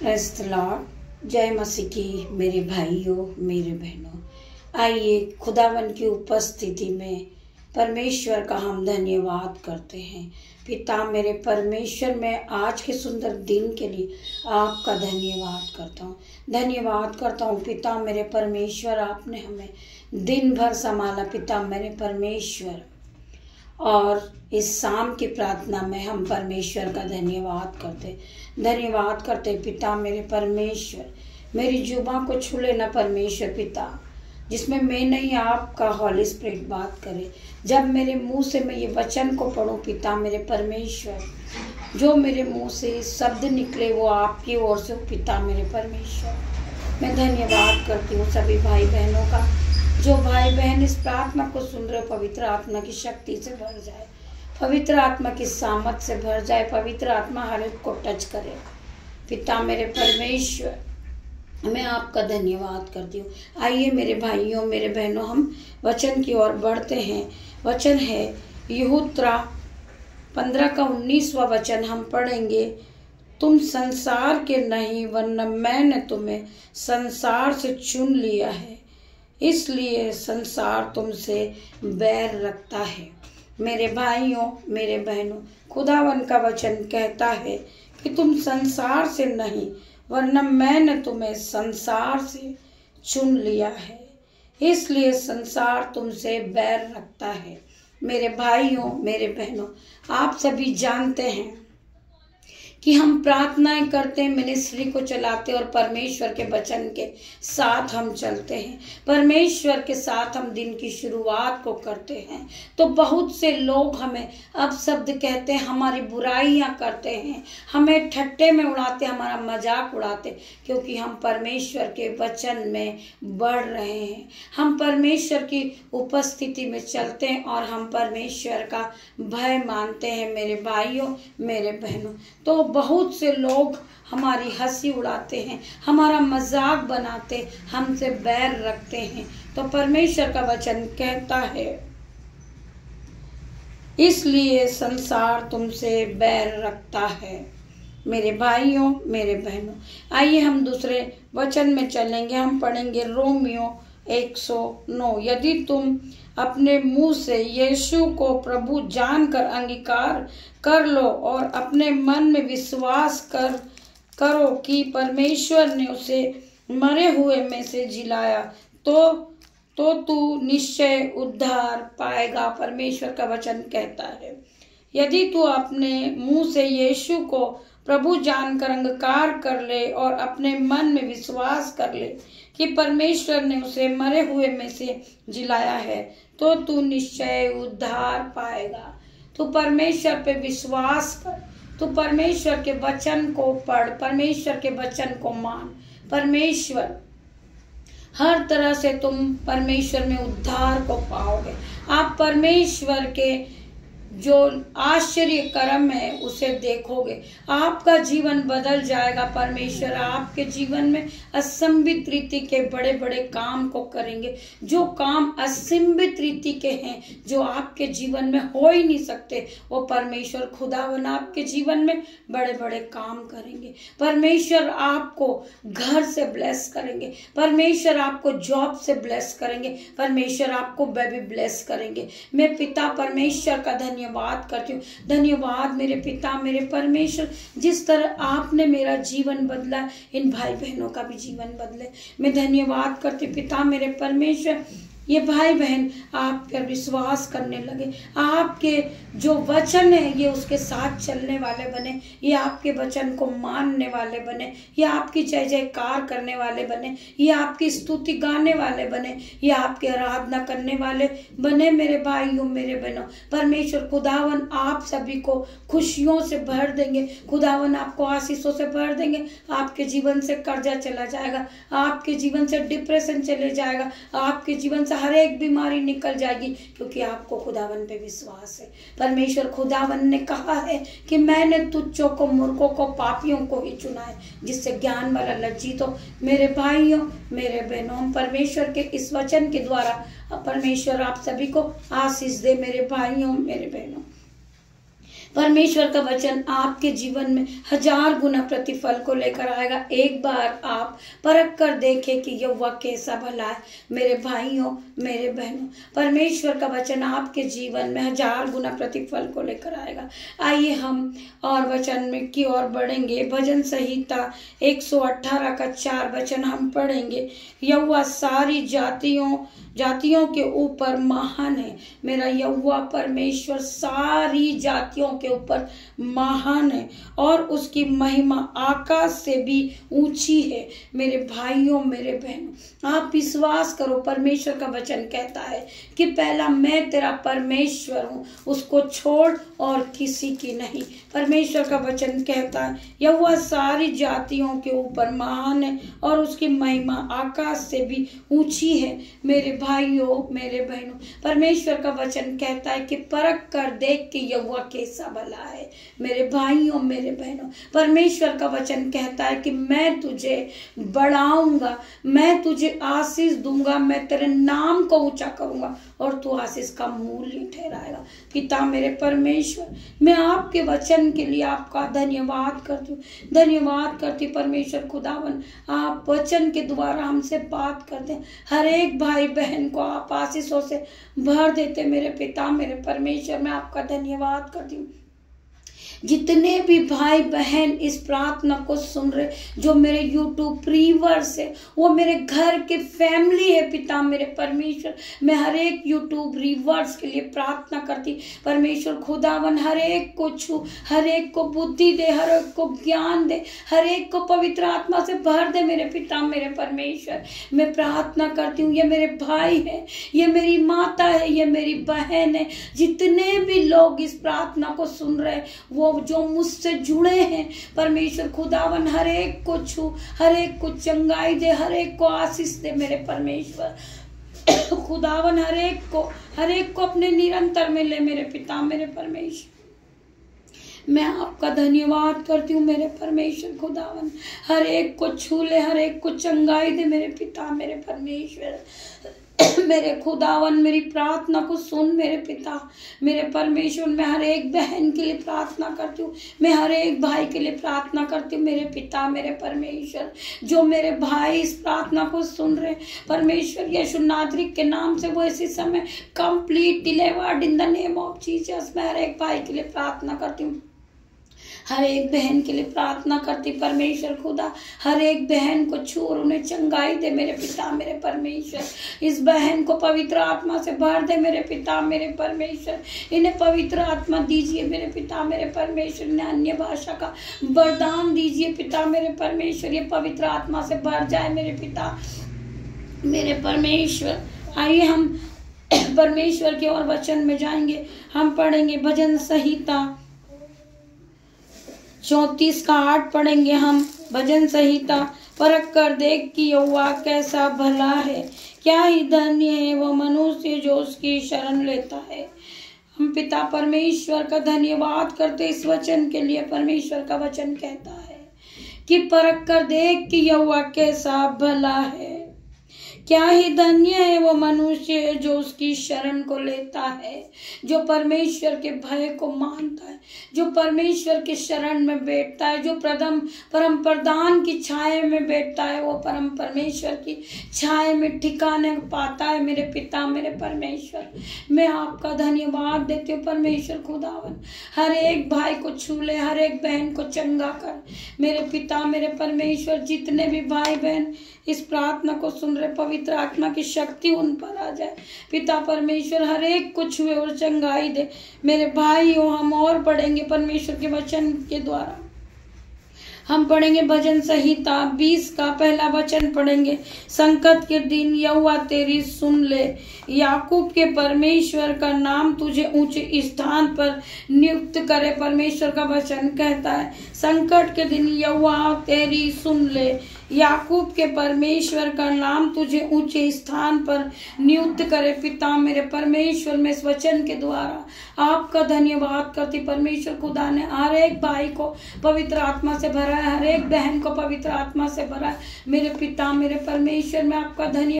Praise the Lord. जय मसीह की मेरे भाइयों मेरे बहनों, आइए खुदावन की उपस्थिति में परमेश्वर का हम धन्यवाद करते हैं। पिता मेरे परमेश्वर, मैं आज के सुंदर दिन के लिए आपका धन्यवाद करता हूँ। धन्यवाद करता हूँ पिता मेरे परमेश्वर, आपने हमें दिन भर संभाला पिता मेरे परमेश्वर। और इस शाम की प्रार्थना में हम परमेश्वर का धन्यवाद करते पिता मेरे परमेश्वर। मेरी जुबान को छू लेना परमेश्वर पिता, जिसमें मैं नहीं आपका हॉली स्पिरिट बात करे। जब मेरे मुंह से मैं ये वचन को पढ़ूं पिता मेरे परमेश्वर, जो मेरे मुंह से शब्द निकले वो आपकी ओर से पिता मेरे परमेश्वर। मैं धन्यवाद करती हूँ सभी भाई बहनों का, जो भाई बहन इस प्रार्थना को सुन रहे, पवित्र आत्मा की शक्ति से भर जाए, पवित्र आत्मा की सामर्थ से भर जाए, पवित्र आत्मा हर एक को टच करे पिता मेरे परमेश्वर। मैं आपका धन्यवाद करती हूँ। आइए मेरे भाइयों मेरे बहनों, हम वचन की ओर बढ़ते हैं। वचन है यहूत्रा 15 का 19वां वचन हम पढ़ेंगे। तुम संसार के नहीं, वरना मैंने तुम्हें संसार से चुन लिया है, इसलिए संसार तुमसे बैर रखता है। मेरे भाइयों मेरे बहनों, खुदावन का वचन कहता है कि तुम संसार से नहीं, वरना मैंने तुम्हें संसार से चुन लिया है, इसलिए संसार तुमसे बैर रखता है। मेरे भाइयों मेरे बहनों, आप सभी जानते हैं कि हम प्रार्थनाएं करते हैं, मिनिस्ट्री को चलाते हैं और परमेश्वर के वचन के साथ हम चलते हैं, परमेश्वर के साथ हम दिन की शुरुआत को करते हैं। तो बहुत से लोग हमें अपशब्द कहते हैं, हमारी बुराइयां करते हैं, हमें ठट्टे में उड़ाते, हमारा मजाक उड़ाते, क्योंकि हम परमेश्वर के वचन में बढ़ रहे हैं, हम परमेश्वर की उपस्थिति में चलते हैं और हम परमेश्वर का भय मानते हैं। मेरे भाइयों मेरे बहनों, तो बहुत से लोग हमारी हंसी उड़ाते हैं, हमारा मजाक बनाते, हमसे बैर रखते हैं। तो परमेश्वर का वचन कहता है, इसलिए संसार तुमसे बैर रखता है। मेरे भाइयों मेरे बहनों, आइए हम दूसरे वचन में चलेंगे। हम पढ़ेंगे रोमियो 109। यदि तुम अपने मुंह से यीशु को प्रभु जानकर अंगीकार कर लो और अपने मन में विश्वास करो कि परमेश्वर ने उसे मरे हुए में से जिलाया, तो तू निश्चय उद्धार पाएगा। परमेश्वर का वचन कहता है, यदि तू अपने मुंह से यीशु को प्रभु जानकर अंगीकार कर ले और अपने मन में विश्वास कर ले कि परमेश्वर ने उसे मरे हुए में से जिलाया है, तो तू निश्चय उद्धार पाएगा। तू परमेश्वर पे विश्वास कर, तू परमेश्वर के वचन को पढ़, परमेश्वर के वचन को मान। परमेश्वर हर तरह से तुम परमेश्वर में उद्धार को पाओगे। आप परमेश्वर के जो आश्चर्य कर्म है उसे देखोगे, आपका जीवन बदल जाएगा। परमेश्वर आपके जीवन में असंभित रीति के बड़े बड़े काम को करेंगे, जो काम असंभित रीति के हैं, जो आपके जीवन में हो ही नहीं सकते, वो परमेश्वर खुदावन आपके जीवन में बड़े बड़े काम करेंगे। परमेश्वर आपको घर से ब्लेस करेंगे, परमेश्वर आपको जॉब से ब्लेस करेंगे, परमेश्वर आपको बेबी ब्लेस करेंगे। मैं पिता परमेश्वर का धन्यवाद करती हूँ। धन्यवाद मेरे पिता मेरे परमेश्वर, जिस तरह आपने मेरा जीवन बदला, इन भाई बहनों का भी जीवन बदले। मैं धन्यवाद करती पिता मेरे परमेश्वर, ये भाई बहन आप पर विश्वास करने लगे, आपके जो वचन है ये उसके साथ चलने वाले बने, ये आपके वचन को मानने वाले बने, ये आपकी जय जयकार करने वाले बने, ये आपकी स्तुति गाने वाले बने, ये आपकी आराधना करने वाले बने। मेरे भाइयों मेरे बहनों, परमेश्वर खुदावन आप सभी को खुशियों से भर देंगे, खुदावन आपको आशीषों से भर देंगे। आपके जीवन से कर्जा चला जाएगा, आपके जीवन से डिप्रेशन चले जाएगा, आपके जीवन हर एक बीमारी निकल जाएगी, क्योंकि आपको खुदावन पे विश्वास है। परमेश्वर खुदावन ने कहा है कि मैंने तुच्छों को, मूर्खों को, पापियों को ही चुना है, जिससे ज्ञान वाला लज्जित हो। मेरे भाइयों मेरे बहनों, परमेश्वर के इस वचन के द्वारा परमेश्वर आप सभी को आशीष दे। मेरे भाइयों मेरे बहनों, परमेश्वर का वचन आपके जीवन में 1000 गुना प्रतिफल को लेकर आएगा। एक बार आप परख कर देखें कि यहोवा कैसा भला है। मेरे भाइयों, मेरे बहनों, परमेश्वर का वचन आपके जीवन में 1000 गुना प्रतिफल को लेकर आएगा। आइए हम और वचन में की ओर बढ़ेंगे। भजन संहिता 118 का 4 वचन हम पढ़ेंगे। यहोवा सारी जातियों के ऊपर महान है। मेरा यहोवा परमेश्वर सारी जातियों के ऊपर महान है और उसकी महिमा आकाश से भी ऊंची है। मेरे भाइयों, मेरे बहनों, आप विश्वास करो। परमेश्वर का वचन कहता है कि पहला मैं तेरा परमेश्वर हूँ, उसको छोड़ और किसी की नहीं। परमेश्वर का वचन कहता है यहोवा सारी जातियों के ऊपर महान है और उसकी महिमा आकाश से भी ऊंची है। मेरे भाइयों, मेरे बहनों, परमेश्वर का वचन कहता है कि परख कर देख के यहोवा कैसा भला है। मेरे भाइयों, मेरे बहनों, परमेश्वर का वचन कहता है कि मैं तुझे बढ़ाऊंगा, मैं तुझे आशीष दूंगा, मैं तेरे नाम को ऊंचा करूंगा और तू आशीष का मूल्य ठहराएगा। पिता मेरे परमेश्वर, मैं आपके वचन के लिए आपका धन्यवाद करती हूँ, धन्यवाद करती परमेश्वर खुदावन। आप वचन के द्वारा हमसे बात करते हैं, हर एक भाई बहन को आप आशीषों से भर देते। मेरे पिता, मेरे परमेश्वर, मैं आपका धन्यवाद करती हूँ। जितने भी भाई बहन इस प्रार्थना को सुन रहे, जो मेरे YouTube व्यूअर्स है, वो मेरे घर के फैमिली है। पिता मेरे परमेश्वर, मैं हर एक YouTube व्यूअर्स के लिए प्रार्थना करती। परमेश्वर खुदावन हर एक को छू, हर एक को बुद्धि दे, हर एक को ज्ञान दे, हर एक को पवित्र आत्मा से भर दे। मेरे पिता मेरे परमेश्वर, मैं प्रार्थना करती हूँ, ये मेरे भाई है, ये मेरी माता है, ये मेरी बहन है, जितने भी लोग इस प्रार्थना को सुन रहे, वो जो मुझसे जुड़े हैं, परमेश्वर खुदावन हर एक को छू, हर एक को चंगाई दे, हर एक को आशीष दे। मेरे परमेश्वर खुदावन हर एक को अपने निरंतर में ले। मेरे पिता मेरे परमेश्वर, मैं आपका धन्यवाद करती हूँ। मेरे परमेश्वर खुदावन हर एक को छू ले, हर एक को चंगाई दे। मेरे पिता मेरे परमेश्वर, मेरे खुदावन मेरी प्रार्थना को सुन। मेरे पिता मेरे परमेश्वर, मैं हर एक बहन के लिए प्रार्थना करती हूँ, मैं हर एक भाई के लिए प्रार्थना करती हूँ। मेरे पिता मेरे परमेश्वर, जो मेरे भाई इस प्रार्थना को सुन रहे, परमेश्वर यीशु नासरी के नाम से वो इसी समय complete delivered in the name of Jesus. मैं हर एक भाई के लिए प्रार्थना करती हूँ, हर एक बहन के लिए प्रार्थना करती। परमेश्वर खुदा हर एक बहन को छू और उन्हें चंगाई दे। मेरे पिता मेरे परमेश्वर, इस बहन को पवित्र आत्मा से भर दे। मेरे पिता मेरे परमेश्वर, इन्हें पवित्र आत्मा दीजिए। मेरे पिता मेरे परमेश्वर, इन्हें अन्य भाषा का वरदान दीजिए। पिता मेरे परमेश्वर, ये पवित्र आत्मा से भर जाए। मेरे पिता मेरे परमेश्वर, आइए हम परमेश्वर के और वचन में जाएंगे। हम पढ़ेंगे भजन संहिता 34 का 8 पढ़ेंगे हम। भजन संहिता, परख कर देख कि यहोवा कैसा भला है, क्या ही धन्य है वो मनुष्य जो उसकी शरण लेता है। हम पिता परमेश्वर का धन्यवाद करते इस वचन के लिए। परमेश्वर का वचन कहता है कि परख कर देख कि यहोवा कैसा भला है, क्या ही धन्य है वो मनुष्य जो उसकी शरण को लेता है, जो परमेश्वर के भय को मानता है, जो परमेश्वर के शरण में बैठता है, जो परम प्रधान की छाया में बैठता है, वो परम परमेश्वर की छाया में ठिकाने पाता है। मेरे पिता मेरे परमेश्वर, मैं आपका धन्यवाद देती हूँ। परमेश्वर खुदावन हर एक भाई को छू ले, हर एक बहन को चंगा कर। मेरे पिता मेरे परमेश्वर, जितने भी भाई बहन इस प्रार्थना को सुन रहे, पवित्र आत्मा की शक्ति उन पर आ जाए। पिता परमेश्वर हर एक को छुए और चंगाई दे। मेरे भाइयों, हम और पढ़ेंगे परमेश्वर के वचन के द्वारा। हम पढ़ेंगे भजन संहिता 20 का पहला वचन पढ़ेंगे। संकट के दिन यहोवा तेरी सुन ले, याकूब के परमेश्वर का नाम तुझे ऊंचे स्थान पर नियुक्त करे। परमेश्वर का वचन कहता है संकट के दिन यहोवा तेरी सुन ले, याकूब के परमेश्वर का नाम तुझे ऊंचे स्थान पर नियुक्त करे। पिता मेरे परमेश्वर, मैं इस वचन के द्वारा आपका धन्यवाद करती। परमेश्वर खुदा ने हर एक भाई को पवित्र आत्मा से भरा है, हर एक बहन को पवित्र आत्मा से भरा है। मेरे पिता मेरे परमेश्वर, मैं आपका धन्यवाद